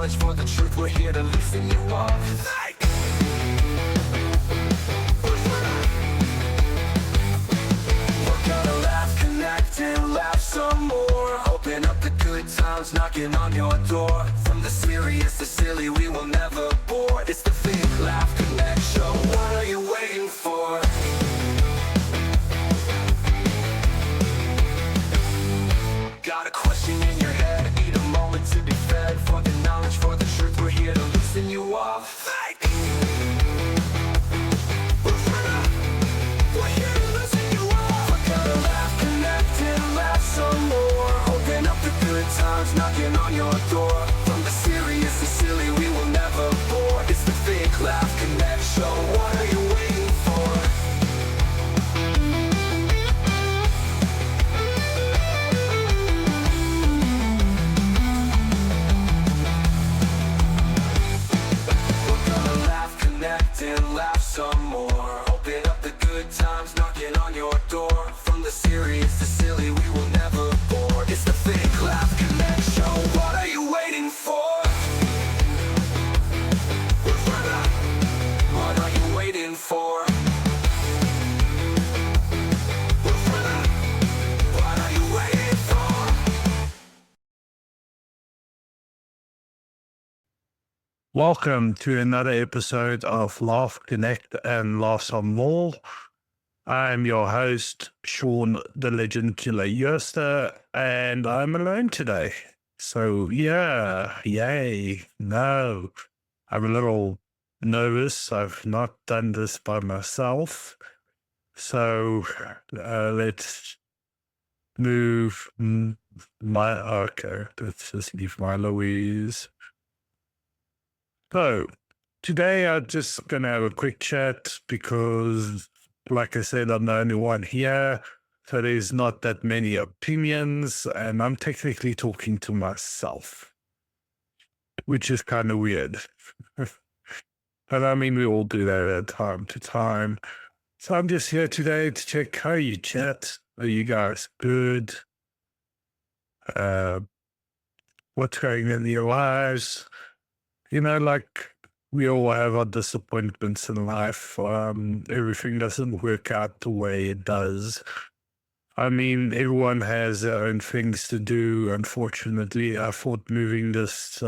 knowledge, for the truth. We're here to loosen you up. We're gonna laugh, connect, and laugh some more. Open up the good times, knocking on your door. From the serious to silly, we will never bore. It's the Think, Laugh, Connect show. What are you waiting for? Got a question in your head, need a moment to be fed. For the knowledge, for the truth, we're here to loosen you up. We're here to loosen you up. We're gonna laugh, connect, and laugh some more. Open up the good times, knocking on your door. From the serious to silly, we will never bore. It's the Think, Laugh, Connect show. What are you waiting for? Connect and laugh some more. Open up the good times, knocking on your door. From the serious to silly, we will never bore. It's the Think, Laugh, Connect show. What are you waiting for? What are you waiting for? What are you waiting for? Welcome to another episode of Laugh, Connect, and Laugh Some More. I'm your host, Sean the Legend Killer Yoster, and I'm alone today. So, yeah, yay, no. I'm a little nervous. I've not done this by myself. So, let's move okay, let's just leave my Louise. So, today I'm just going to have a quick chat because, like I said, I'm the only one here. So there's not that many opinions, and I'm technically talking to myself, which is kind of weird. And I mean, we all do that at time to time. So I'm just here today to check how you chat. Are you guys good? What's going on in your lives? You know, like we all have our disappointments in life. Everything doesn't work out the way it does. I mean, everyone has their own things to do. Unfortunately, I thought moving this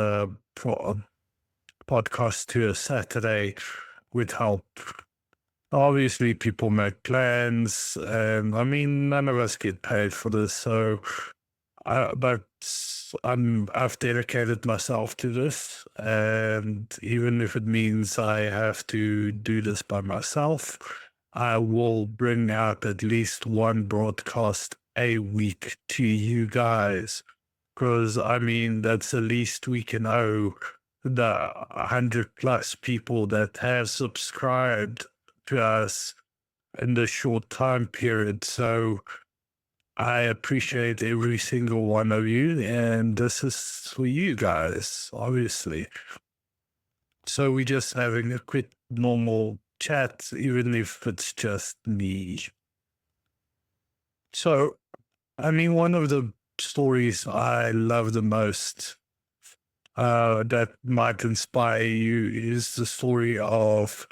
podcast to a Saturday would help. Obviously, people make plans, and I mean, none of us get paid for this, so but I've dedicated myself to this, and even if it means I have to do this by myself, I will bring out at least one broadcast a week to you guys, because I mean, that's the least we can owe the 100+ people that have subscribed to us in this short time period. So I appreciate every single one of you, and this is for you guys, obviously. So we're just having a quick normal chat, even if it's just me. So, I mean, one of the stories I love the most that might inspire you is the story of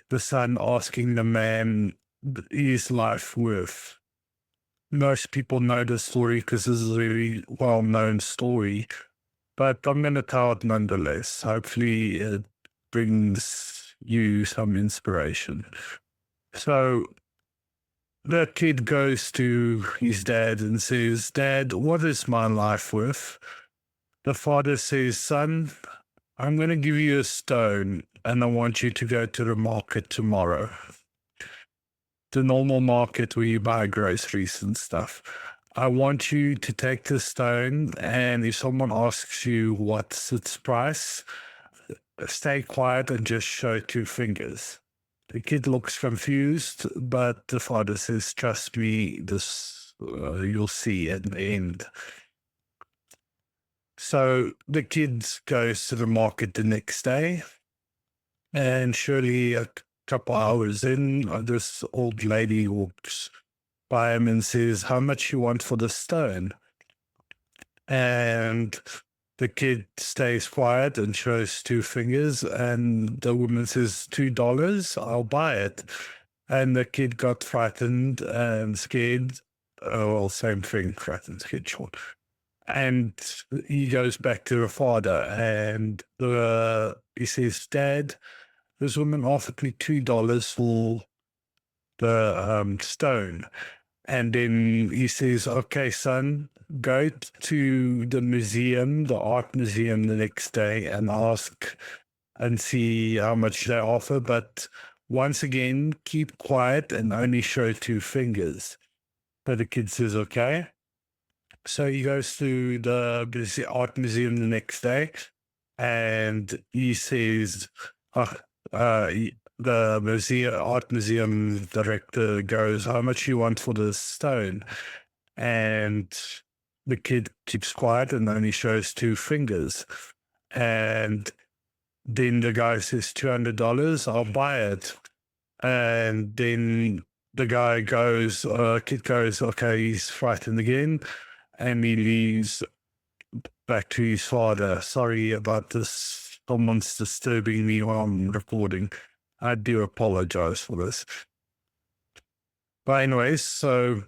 the son asking the man, is life worth? Most people know the story because this is a very well-known story, but I'm going to tell it nonetheless. Hopefully it brings you some inspiration. So the kid goes to his dad and says, "Dad, what is my life worth?" The father says, "Son, I'm going to give you a stone and I want you to go to the market tomorrow." The normal market where you buy groceries and stuff. I want you to take the stone, and if someone asks you what's its price, stay quiet and just show 2 fingers. The kid looks confused, but the father says, "Trust me, this you'll see at the end." So the kid goes to the market the next day, and surely a couple hours in, this old lady walks by him and says, "How much you want for the stone?" And The kid stays quiet and shows two fingers, and the woman says, $2, I'll buy it. And the kid got frightened and scared. Oh, well, same thing, frightened, scared, short. And he goes back to the father, and he says, Dad, this woman offered me $2 for the stone. And then he says, okay, son, go to the museum, the art museum the next day and ask and see how much they offer. But once again, keep quiet and only show two fingers. So the kid says, okay. So he goes to the art museum the next day and he says, the art museum director goes, how much you want for the stone? And the kid keeps quiet and only shows two fingers. And then the guy says, $200, I'll buy it. And then the guy goes, kid goes, okay, he's frightened again. And he leaves back to his father. Sorry about this. Someone's disturbing me while I'm recording. I do apologize for this. But anyways, so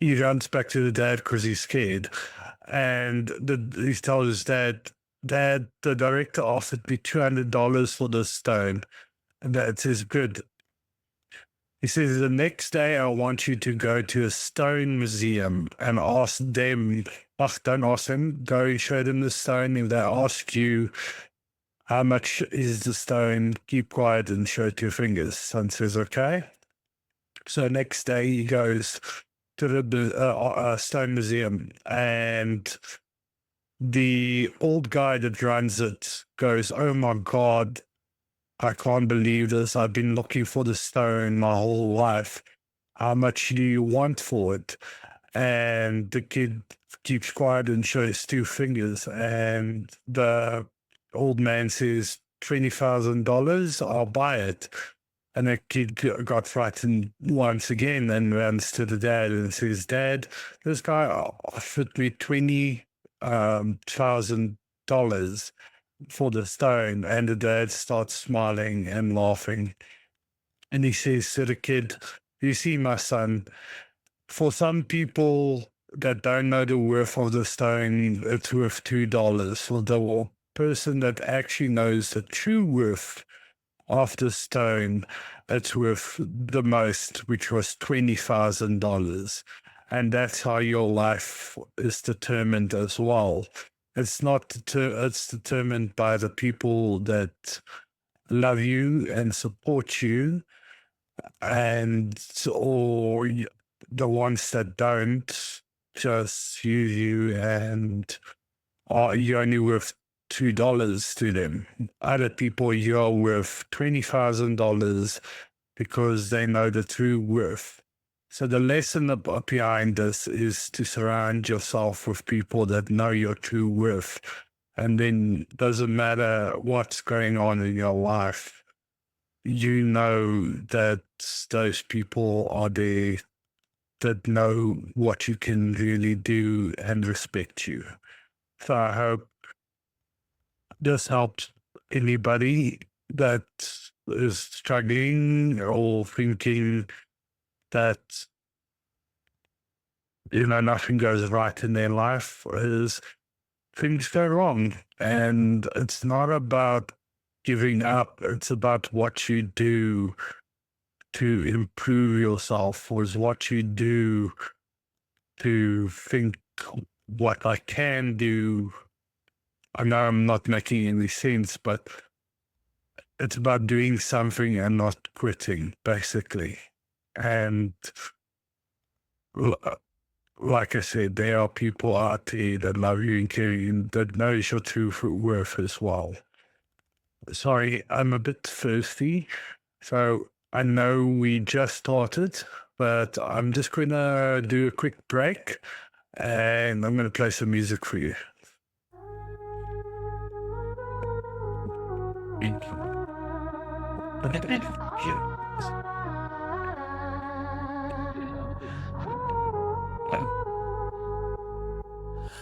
he runs back to the dad because he's scared. And he tells his dad, Dad, the director offered me $200 for this stone. And Dad says, good. He says, the next day I want you to go to a stone museum and ask them, don't ask them, go show them the stone. If they ask you, how much is the stone, keep quiet and show two fingers. Son says, okay. So next day he goes to the stone museum, and the old guy that runs it goes, oh my God, I can't believe this. I've been looking for the stone my whole life. How much do you want for it? And the kid keeps quiet and shows two fingers. And the old man says, $20,000, I'll buy it. And the kid got frightened once again and runs to the dad and says, Dad, this guy offered me $20,000 for the stone. And the dad starts smiling and laughing. And he says to the kid, you see, my son, for some people that don't know the worth of the stone, it's worth $2. For the person that actually knows the true worth of the stone, it's worth the most, which was $20,000. And that's how your life is determined as well. It's not, it's determined by the people that love you and support you, and or the ones that don't just use you and are you only worth $2 to them. Other people, you're worth $20,000 because they know the true worth. So the lesson behind this is to surround yourself with people that know your true worth. And then doesn't matter what's going on in your life, you know that those people are there that know what you can really do and respect you. So I hope this helps anybody that is struggling or thinking that, nothing goes right in their life, is things go wrong. And it's not about giving up. It's about what you do to improve yourself, or is what you do to think what I can do. I know I'm not making any sense, but it's about doing something and not quitting, basically. And like I said, there are people out there that love you and care you, that knows your true worth as well. Sorry, I'm a bit thirsty. So I know we just started, but I'm just going to do a quick break and I'm going to play some music for you.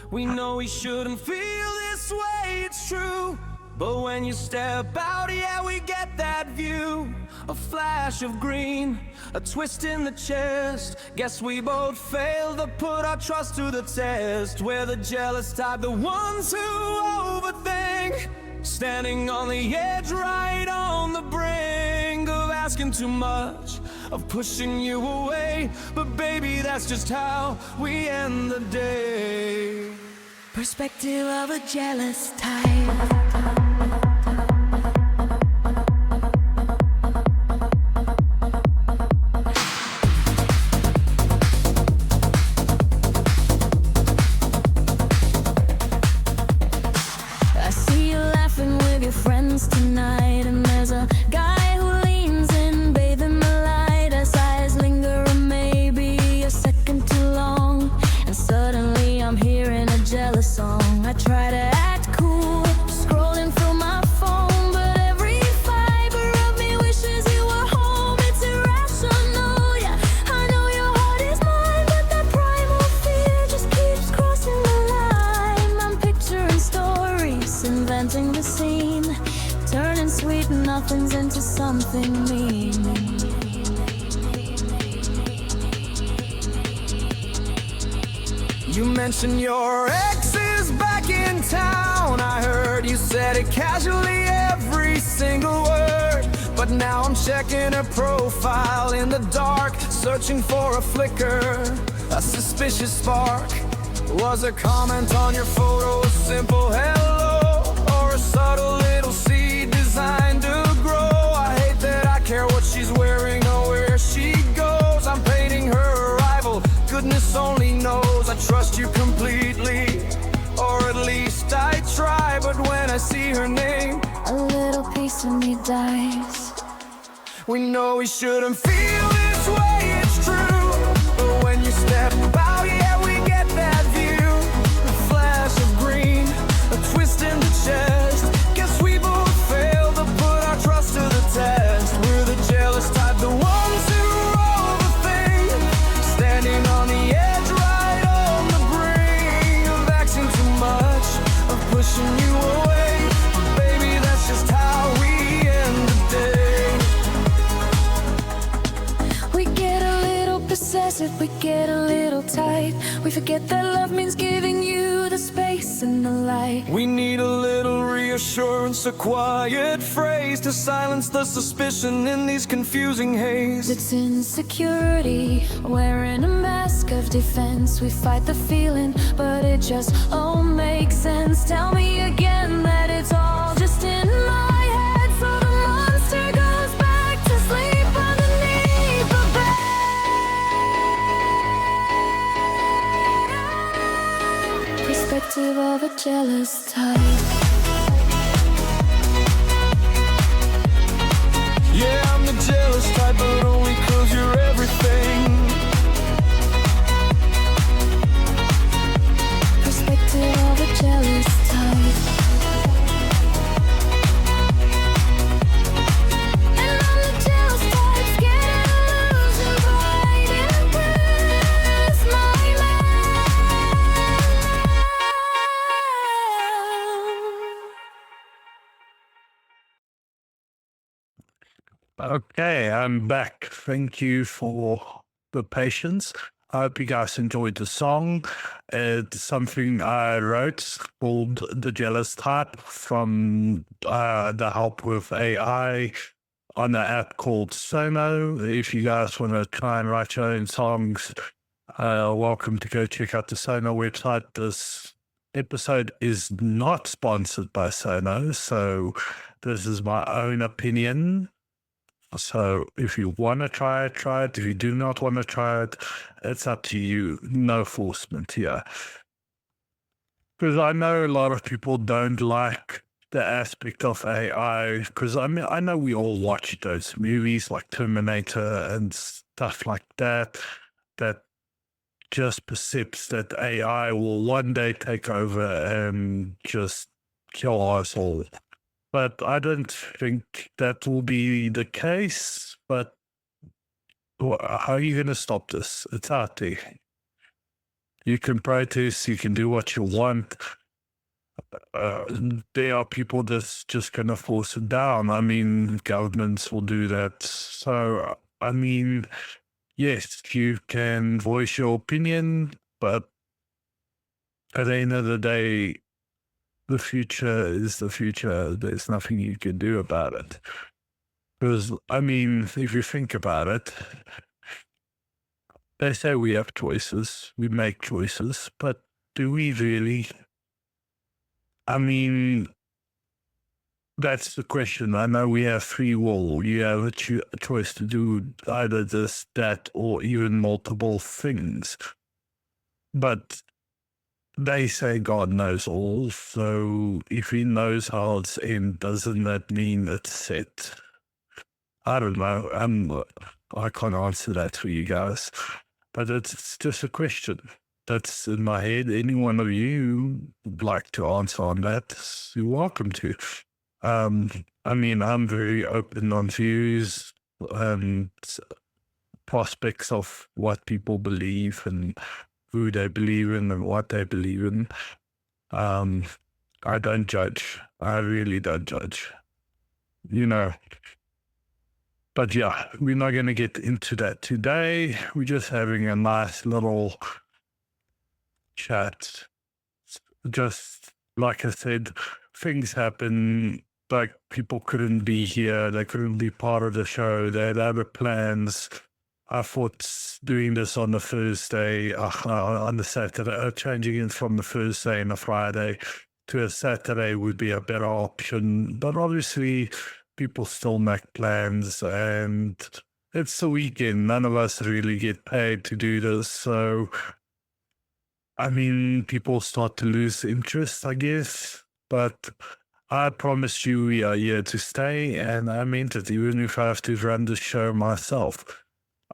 We know we shouldn't feel this way, it's true. But when you step out, yeah, we get that view. A flash of green, a twist in the chest. Guess we both failed to put our trust to the test. We're the jealous type, the ones who overthink. Standing on the edge, right on the brink of asking too much, of pushing you away. But baby, that's just how we end the day. Perspective of a jealous type. Tonight, and there's a guy who leans in, bathing the light. As eyes linger maybe a second too long, and suddenly I'm hearing a jealous song. I try to act cool, scrolling through my phone, but every fiber of me wishes you were home. It's irrational, yeah, I know your heart is mine, but that primal fear just keeps crossing the line. I'm picturing stories, inventing the scene, turning sweet nothings into something mean. You mentioned your ex is back in town. I heard you said it casually, every single word. But now I'm checking her profile in the dark, searching for a flicker, a suspicious spark. Was a comment on your photo a simple hello, or a subtle little seed designed to grow? I hate that I care what she's wearing or where she goes. I'm painting her arrival, goodness only knows. I trust you completely, or at least I try. But when I see her name, a little piece of me dies. We know we shouldn't feel this way, it's true. But when you step out, yeah, we get that view. A flash of green, a twist in the chest. Guess we both failed to put our trust to the test. We're the jealous type, the ones who overthink. Standing on the edge, right on the brink of asking too much, of pushing you away. Baby, that's just how we end the day. We get a little possessive, we get a little tight. We forget that love means giving you the space and the light. We need a little reassurance, a quiet phrase to silence the suspicion in these confusing haze. It's insecurity, wearing a mask of defense. We fight the feeling, but it just all makes sense. Tell me again that it's all just in my head, so the monster goes back to sleep underneath the bed. Perspective of a jealous type. Yeah, I'm the jealous type, but only 'cause you're everything. Perspective of a jealous type. And I'm the jealous type, scared of losing, but impress my man. Okay, I'm back. Thank you for the patience. I hope you guys enjoyed the song. It's something I wrote called The Jealous Type from the help with AI on an app called Sono. If you guys want to try and write your own songs, welcome to go check out the Sono website. This episode is not sponsored by Sono, so this is my own opinion. So if you want to try it, try it. If you do not want to try it, it's up to you. No forcement here. Because I know a lot of people don't like the aspect of AI. Because I mean, I know we all watch those movies like Terminator and stuff like that, that just perceives that AI will one day take over and just kill us all. But I don't think that will be the case. But how are you going to stop this? It's out there. You can protest, you can do what you want. Uh, there are people that's just going to force it down. I mean, governments will do that. So, I mean, yes, you can voice your opinion, but at the end of the day, the future is the future. There's nothing you can do about it. Because, I mean, if you think about it, they say we have choices, we make choices, but do we really? I mean, that's the question. I know we have free will. You have a choice to do either this, that, or even multiple things. But they say God knows all. So if he knows how it's end, doesn't that mean it's set? I don't know. I can't answer that for you guys. But it's just a question that's in my head. Any one of you would like to answer on that, you're welcome to. I mean, I'm very open on views and prospects of what people believe and who they believe in and what they believe in. I don't judge. I really don't judge. You know. But yeah, we're not going to get into that today. We're just having a nice little chat. Just like I said, things happen. Like people couldn't be here. They couldn't be part of the show. They had other plans. I thought doing this on the Thursday, on the Saturday, changing it from the Thursday and the Friday to a Saturday would be a better option. But obviously, people still make plans, and it's the weekend. None of us really get paid to do this. So, I mean, people start to lose interest, I guess. But I promise you we are here to stay, and I meant it, even if I have to run the show myself.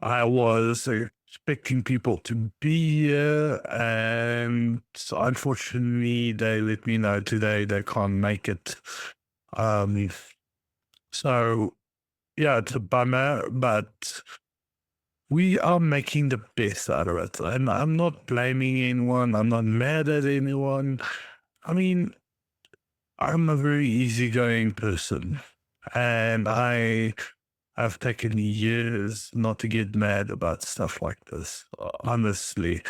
I was expecting people to be here, and unfortunately, they let me know today they can't make it. So, yeah, it's a bummer, but we are making the best out of it. And I'm not blaming anyone. I'm not mad at anyone. I mean, I'm a very easygoing person, and I have taken years not to get mad about stuff like this, honestly.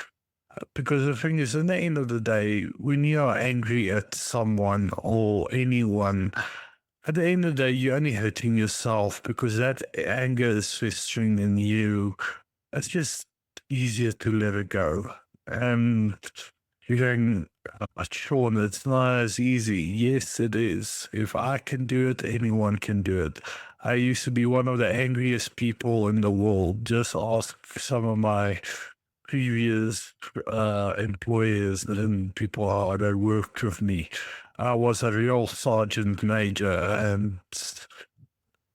Because the thing is, in the end of the day, when you are angry at someone or anyone, at the end of the day, you're only hurting yourself because that anger is festering in you. It's just easier to let it go. And you're going, Sean, it's not as easy. Yes, it is. If I can do it, anyone can do it. I used to be one of the angriest people in the world. Just ask some of my previous employers and people that worked with me. I was a real sergeant major, and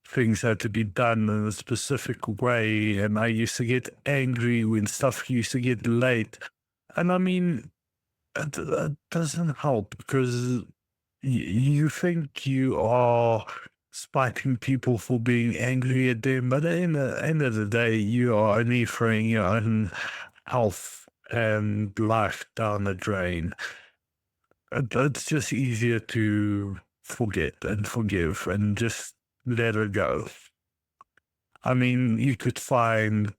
things had to be done in a specific way. And I used to get angry when stuff used to get late. And I mean, that doesn't help because you think you are spiting people for being angry at them, but at the end of the day, you are only throwing your own health and life down the drain. It's just easier to forget and forgive and just let it go. I mean, you could find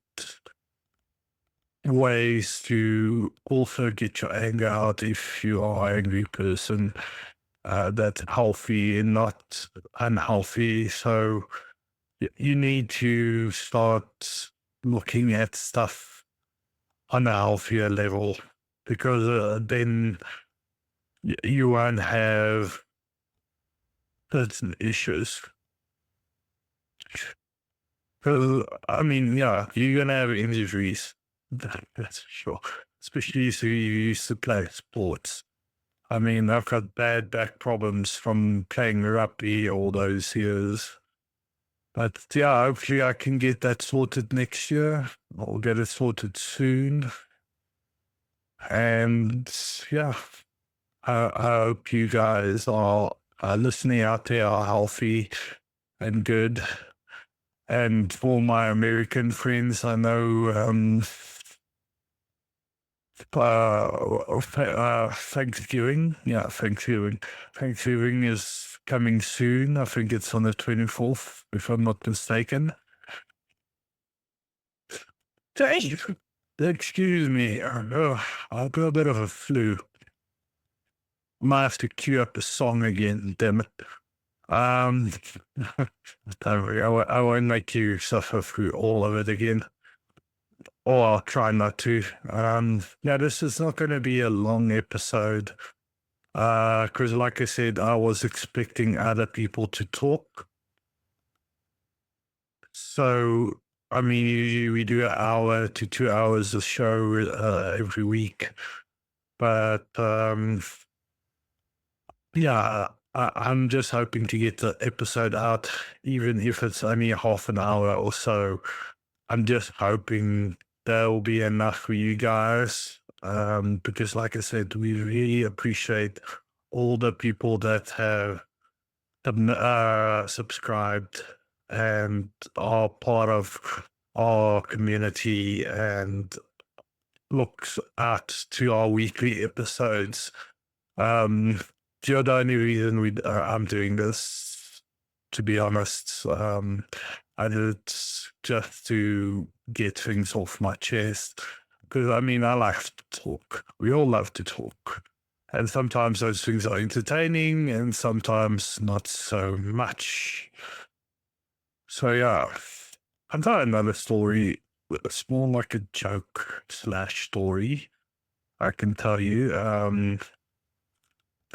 ways to also get your anger out if you are an angry person. That's healthy and not unhealthy. So you need to start looking at stuff on a healthier level, because then you won't have certain issues. I mean, yeah, you're going to have injuries. That's for sure. Especially if you used to play sports. I mean, I've got bad back problems from playing rugby all those years. But yeah, hopefully I can get that sorted next year. I'll get it sorted soon. And yeah, I hope you guys are listening out there are healthy and good. And for my American friends, I know Thanksgiving. Yeah, Thanksgiving. Thanksgiving is coming soon. I think it's on the 24th, if I'm not mistaken. Excuse me. Oh, I've got a bit of a flu. Might have to cue up the song again, damn it. Um, don't worry, I won't make you suffer through all of it again. Or I'll try not to. Yeah, this is not going to be a long episode. Because like I said, I was expecting other people to talk. So, I mean, usually we do an hour to 2 hours of show every week. But yeah, I'm just hoping to get the episode out, even if it's only half an hour or so. I'm just hoping there will be enough for you guys. Because like I said, we really appreciate all the people that have subscribed and are part of our community and looks out to our weekly episodes. You're the only reason I'm doing this, to be honest. I did it just to get things off my chest. Because, I mean, I like to talk. We all love to talk. And sometimes those things are entertaining and sometimes not so much. So, yeah, I've got another story. It's more like a joke / story, I can tell you.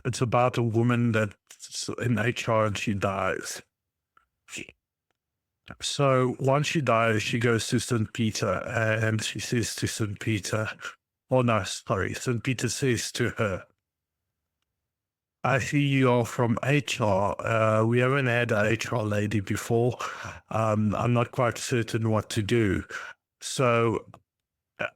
It's about a woman that's in HR and she dies. So once she dies, she goes to St. Peter and she says to St. Peter, oh no, sorry, St. Peter says to her, I see you are from HR. We haven't had an HR lady before. I'm not quite certain what to do. So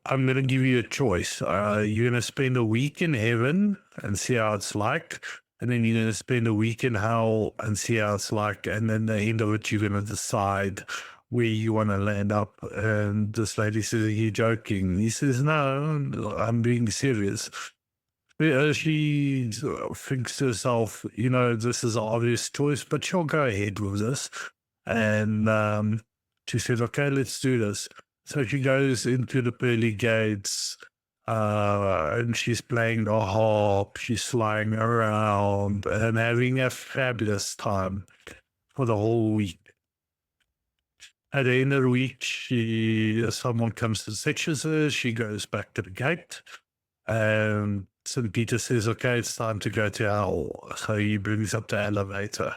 I'm going to give you a choice. You're going to spend a week in heaven and see how it's like. And then you're going to spend a week in hell and see how it's like. And then at the end of it, you're going to decide where you want to land up. And this lady says, are you joking? He says, no, I'm being serious. She thinks to herself, you know, this is an obvious choice, but she'll go ahead with this. And she said, okay, let's do this. So she goes into the pearly gates and she's playing the harp, she's flying around and having a fabulous time for the whole week. At the end of the week, someone comes and fetches her, she goes back to the gate and St. Peter says, okay, it's time to go to hell. So he brings up the elevator.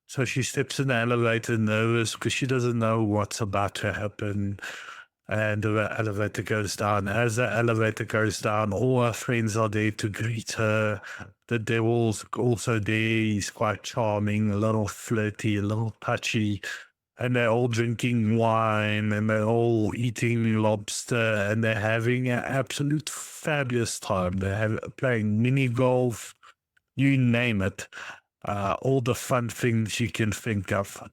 So she steps in the elevator nervous because she doesn't know what's about to happen. And the elevator goes down. As the elevator goes down, all her friends are there to greet her. The devil's also there. He's quite charming, a little flirty, a little touchy. And they're all drinking wine and they're all eating lobster and they're having an absolute fabulous time. They're playing mini golf, you name it. All the fun things you can think of.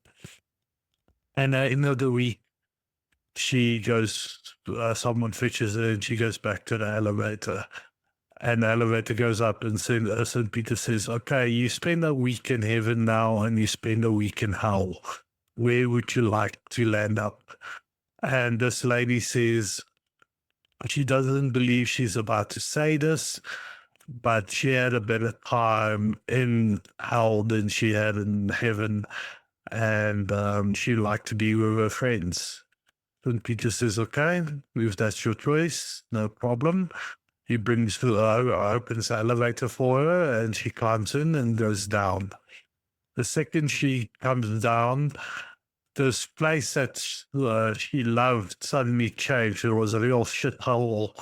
And at the end of the week, she goes, someone fetches her and she goes back to the elevator. And the elevator goes up and St. Peter says, okay, you spend a week in heaven now and you spend a week in hell. Where would you like to land up? And this lady says, she doesn't believe she's about to say this, but she had a better time in hell than she had in heaven. And she liked to be with her friends. And Peter says, okay, if that's your choice, no problem. He brings her, opens the elevator for her, and she climbs in and goes down. The second she comes down, this place that she loved suddenly changed. There was a real shithole,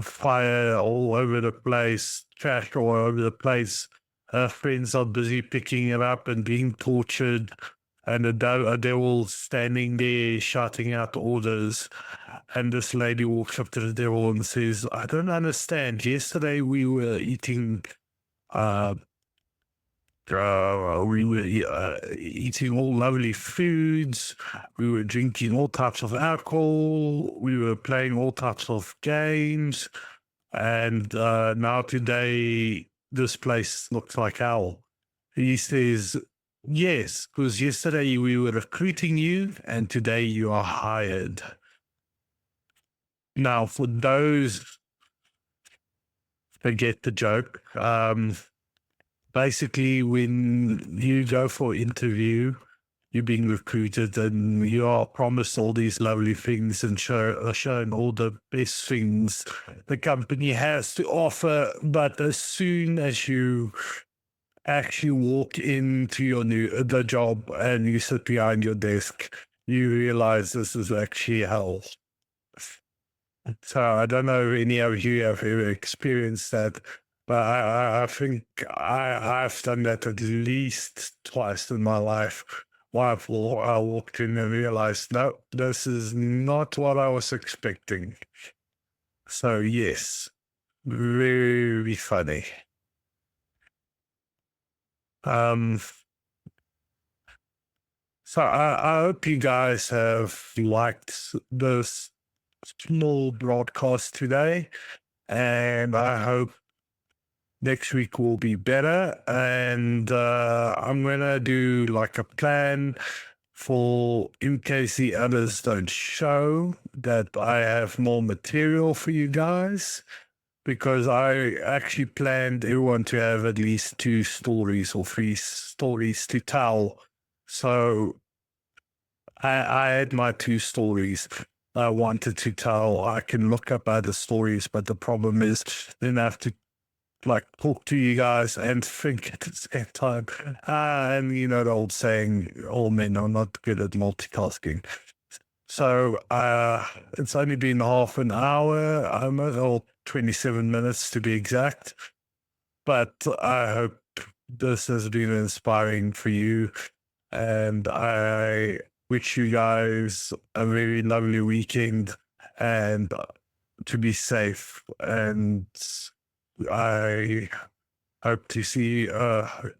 fire all over the place, trash all over the place. Her friends are busy picking it up and being tortured. And a devil standing there shouting out orders. And this lady walks up to the devil and says, I don't understand. Yesterday we were eating eating all lovely foods. We were drinking all types of alcohol. We were playing all types of games. And now today, this place looks like hell. He says, yes, because yesterday we were recruiting you and today you are hired. Now, for those that get the joke, basically when you go for interview, you're being recruited and you are promised all these lovely things and shown all the best things the company has to offer. But as soon as you actually walk into the job and you sit behind your desk, you realize this is actually hell. So I don't know if any of you have ever experienced that, but I think I've done that at least twice in my life. I walked in and realized, no, this is not what I was expecting. So yes, very funny. So I hope you guys have liked this small broadcast today, and I hope next week will be better. And I'm gonna do like a plan for in case the others don't show, that I have more material for you guys, because I actually planned everyone to have at least 2 stories or 3 stories to tell. So I had my 2 stories I wanted to tell. I can look up other stories, but the problem is then I have to like talk to you guys and think at the same time. And you know the old saying, all men are not good at multitasking. So it's only been half an hour, or 27 minutes to be exact. But I hope this has been inspiring for you. And I wish you guys a very lovely weekend and to be safe. And I hope to see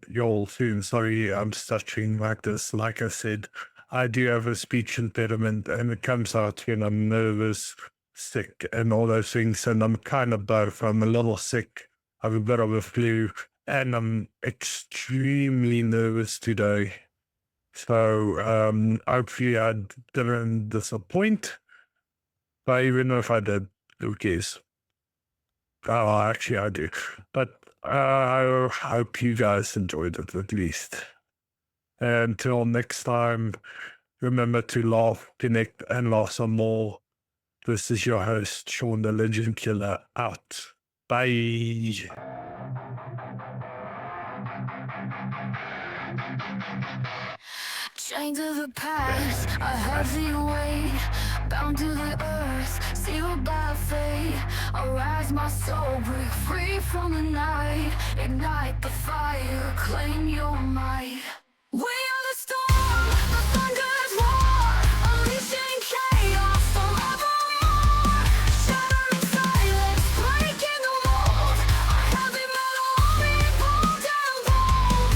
you all soon. Sorry, I'm stuttering like this. Like I said, I do have a speech impediment and it comes out when I'm nervous, sick, and all those things. And I'm kind of both. I'm a little sick, I have a bit of a flu, and I'm extremely nervous today. So hopefully I didn't disappoint. But even if I did, who cares? Oh, actually, I do. But I hope you guys enjoyed it at least. And until next time, remember to laugh, connect, and laugh some more. This is your host, Sean the Legend Killer, out. Bye. Chained to the past, a heavy weight, bound to the earth, sealed by fate. Arise my soul, break free from the night, ignite the fire, claim your might. We are the storm, the thunder's roar, unleashing chaos forevermore. Shattering silence, breaking the mold, a heavy metal army, bold and bold.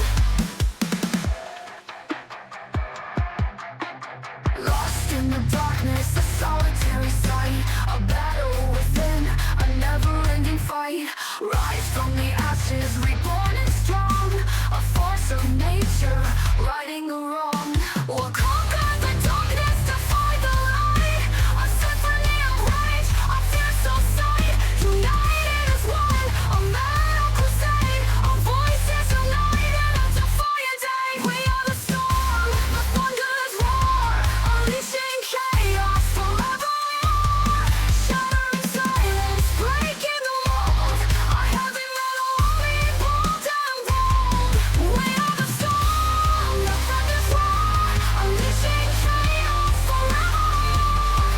Lost in the darkness, a solitary sight, a battle within, a never-ending fight. Rise from the ashes, reborn and strong, a force of nature, righting the wrong. We'll conquer the darkness, defy the light, a symphony of rage, a fearsome sight. United as one, a metal crusade, our voices united, a defiant day. We are the storm, the thunder's roar, unleashing chaos forevermore. Shattering silence, breaking the mold, a heavy metal army, bold and bold. We are the storm, the thunder's roar, unleashing chaos forevermore.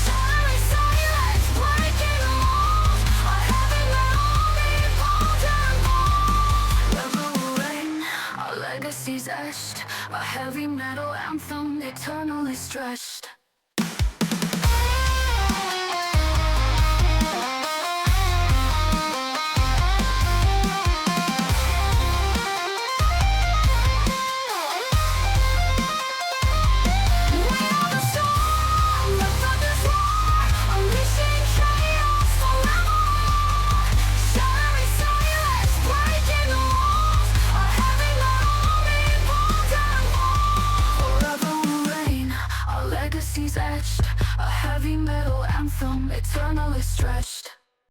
Shattering silence, breaking the mold, a heavy metal army, bold and bold. EVERONE, our legacy's etched, a heavy metal anthem eternally stretched. We are the storm, the thunder's roar, unleashing chaos forevermore. etched, a heavy metal anthem eternally stretched.